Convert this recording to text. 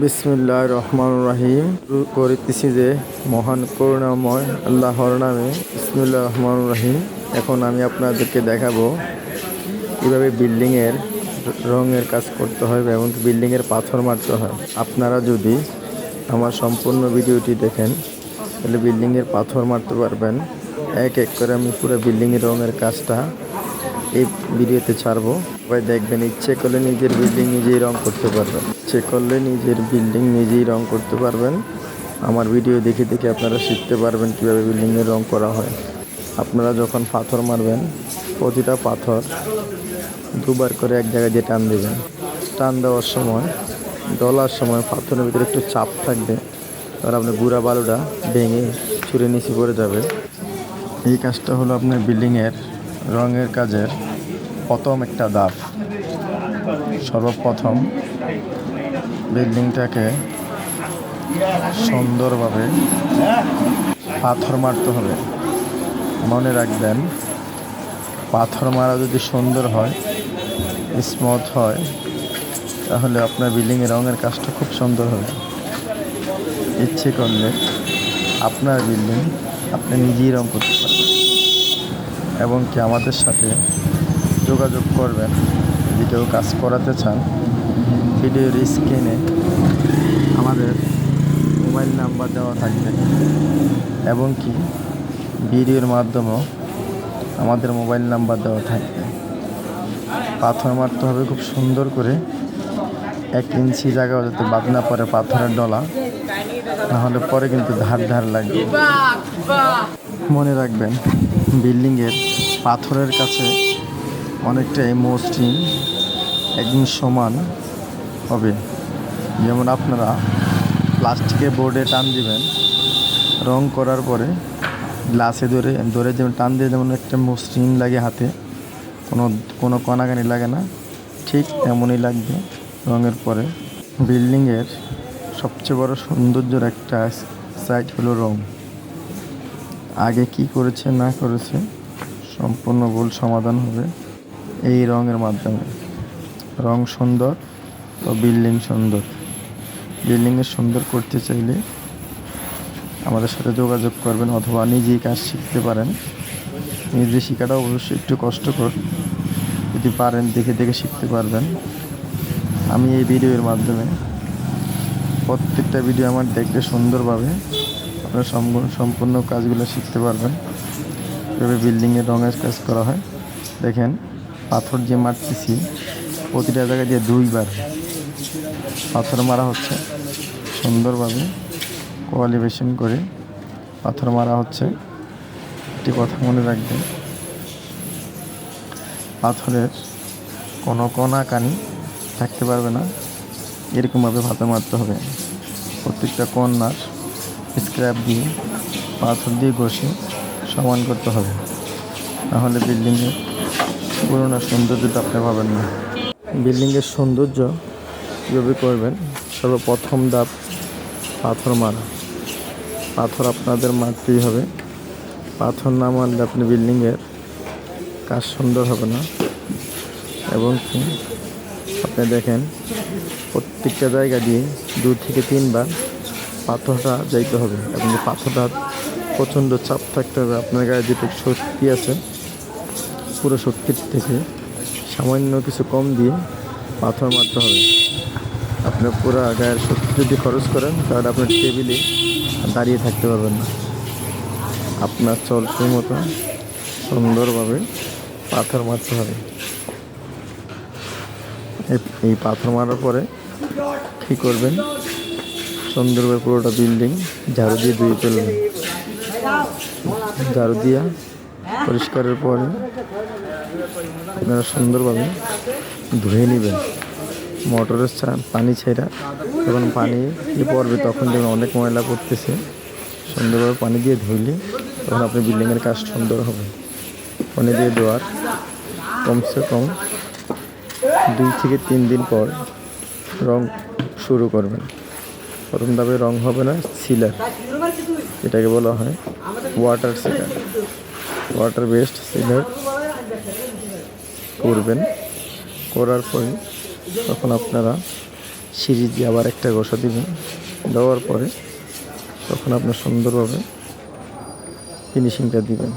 বিসমিল্লাহির রহমানির রহিম। শুরু করিতেছি যে মহান করুণাময় আল্লাহর নামে। বিসমিল্লাহির রহমানির রহিম। এখন আমি আপনাদেরকে দেখাবো কীভাবে বিল্ডিংয়ের রঙের কাজ করতে হয় এবং বিল্ডিংয়ের পাথর মারতে হয়। আপনারা যদি আমার সম্পূর্ণ ভিডিওটি দেখেন তাহলে বিল্ডিংয়ের পাথর মারতে পারবেন। এক এক করে আমি পুরো বিল্ডিংয়ের রঙের কাজটা এই ভিডিওতে ছাড়বো। সবাই দেখবেন, ইচ্ছে করলে নিজের বিল্ডিং নিজেই রং করতে পারবেন। ইচ্ছে করলে নিজের বিল্ডিং নিজেই রং করতে পারবেন। আমার ভিডিও দেখে দেখে আপনারা শিখতে পারবেন কীভাবে বিল্ডিংয়ের রং করা হয়। আপনারা যখন পাথর মারবেন, প্রতিটা পাথর দুবার করে এক জায়গায় দিয়ে টান দেবেন। টান দেওয়ার সময়, ডলার সময় পাথরের ভিতরে একটু চাপ থাকবে, আর আপনার গুঁড়া বালুটা ভেঙে ছুঁড়ে নিচে পড়ে যাবে। এই কাজটা হলো আপনার বিল্ডিংয়ের রঙের কাজের প্রথম একটা ধাপ। সর্বপ্রথম বিল্ডিংটাকে সুন্দরভাবে পাথর মারতে হবে। মনে রাখবেন, পাথর মারা যদি সুন্দর হয়, স্মুথ হয়, তাহলে আপনার বিল্ডিংয়ের রঙের কাজটা খুব সুন্দর হবে। ইচ্ছে করলে আপনার বিল্ডিং আপনি নিজেই রং করতে পারবেন এবং কি আমাদের সাথে যোগাযোগ করবেন যদি কেউ কাজ করাতে চান। ভিডিওর স্ক্রিনে আমাদের মোবাইল নাম্বার দেওয়া থাকবে এবং কি ভিডিওর মাধ্যমেও আমাদের মোবাইল নাম্বার দেওয়া থাকবে। পাথর মারতে হবে খুব সুন্দর করে, 1 ইঞ্চি জায়গাও যাতে বাদ না পড়ে পাথরের ডলা, নাহলে পরে কিন্তু ধার লাগবে। মনে রাখবেন, বিল্ডিংয়ের পাথরের কাছে অনেকটাই মসৃণ, একদম সমান হবে। যেমন আপনারা প্লাস্টিকের বোর্ডে টান দিবেন, রং করার পরে গ্লাসে ধরে যেমন টান দিয়ে যেমন একটা মসৃণ লাগে, হাতে কোনো কণাকানি লাগে না, ঠিক তেমনই লাগবে রঙের পরে। বিল্ডিংয়ের সবচেয়ে বড় সৌন্দর্যের একটা সাইড হলো রং। আগে কি করেছে না করেছে সম্পূর্ণ ভুল সমাধান হবে এই রঙের মাধ্যমে। রং সুন্দর তো বিল্ডিং সুন্দর। বিল্ডিংয়ের সুন্দর করতে চাইলে আমাদের সাথে যোগাযোগ করবেন, অথবা নিজেই কাজ শিখতে পারেন। নিজে শেখাটা অবশ্যই একটু কষ্টকর, যদি পারেন দেখে দেখে শিখতে পারবেন। আমি এই ভিডিওর মাধ্যমে প্রত্যেকটা ভিডিও আমার দেখলে সুন্দরভাবে আপনারা সম্পূর্ণ কাজগুলো শিখতে পারবেন, কীভাবে বিল্ডিংয়ের রঙের কাজ করা হয়। দেখেন, পাথর যে মারতেছি প্রতিটা জায়গায় দিয়ে 2 বার পাথর মারা হচ্ছে। সুন্দরভাবে কোয়ালিফিকেশন করে পাথর মারা হচ্ছে। একটি কথা মনে রাখবেন, পাথরের কোনো কণাকানি থাকতে পারবে না, এরকমভাবে পাথর মারতে হবে। প্রত্যেকটা কর্নার স্ক্র্যাপ দিয়ে পাথর দিয়ে ঘষে সমান করতে হবে, নাহলে বিল্ডিংয়ের পুরোনো সৌন্দর্যটা আপনি পাবেন না। বিল্ডিংয়ের সৌন্দর্য কীভাবে করবেন, সর্বপ্রথম ধাপ পাথর মারা। পাথর আপনাদের মারতেই হবে। পাথর না মারলে আপনি বিল্ডিংয়ের কাজ সুন্দর হবে না। এবং কি আপনি দেখেন, প্রত্যেকটা জায়গা দিয়ে 2 থেকে 3 বার পাথরটা যাইতে হবে এবং পাথরটা প্রচণ্ড চাপ থাকতে হবে। আপনার গায়ে যেটুকু শক্তি আছে, পুরো শক্তির থেকে সামান্য কিছু কম দিয়ে পাথর মারতে হবে। আপনার পুরো গায়ের শক্তি যদি খরচ করেন তাহলে আপনার টেবিলে দাঁড়িয়ে থাকতে পারবেন না। আপনার চলসের মতো সুন্দরভাবে পাথর মারতে হবে। এই পাথর মারার পরে কী করবেন, সুন্দরভাবে পুরোটা বিল্ডিং ঝাড়ু দিয়ে ধুয়ে ফেলবেন। ঝাড়ু দিয়া পরিষ্কারের পরে আপনারা সুন্দরভাবে ধুয়ে নেবেন। মোটরের পানি ছেড়া যখন পানি পড়বে তখন যখন অনেক ময়লা পড়তেছে, সুন্দরভাবে পানি দিয়ে ধুইলে তখন আপনার বিল্ডিংয়ের কাজ সুন্দর হবে। পানি দিয়ে ধোয়ার কমসে কম 2 থেকে 3 দিন পর রং শুরু করবেন। প্রথম ধাপে রং হবে না, সিলার, এটাকে বলা হয় ওয়াটার সিলার। ওয়াটার বেসড সিলার করবেন। করার পরে তখন আপনারা সিঁড়ি দিয়ে আবার একটা ঘষা দিবেন। দেওয়ার পরে তখন আপনার সুন্দরভাবে ফিনিশিংটা দিবেন।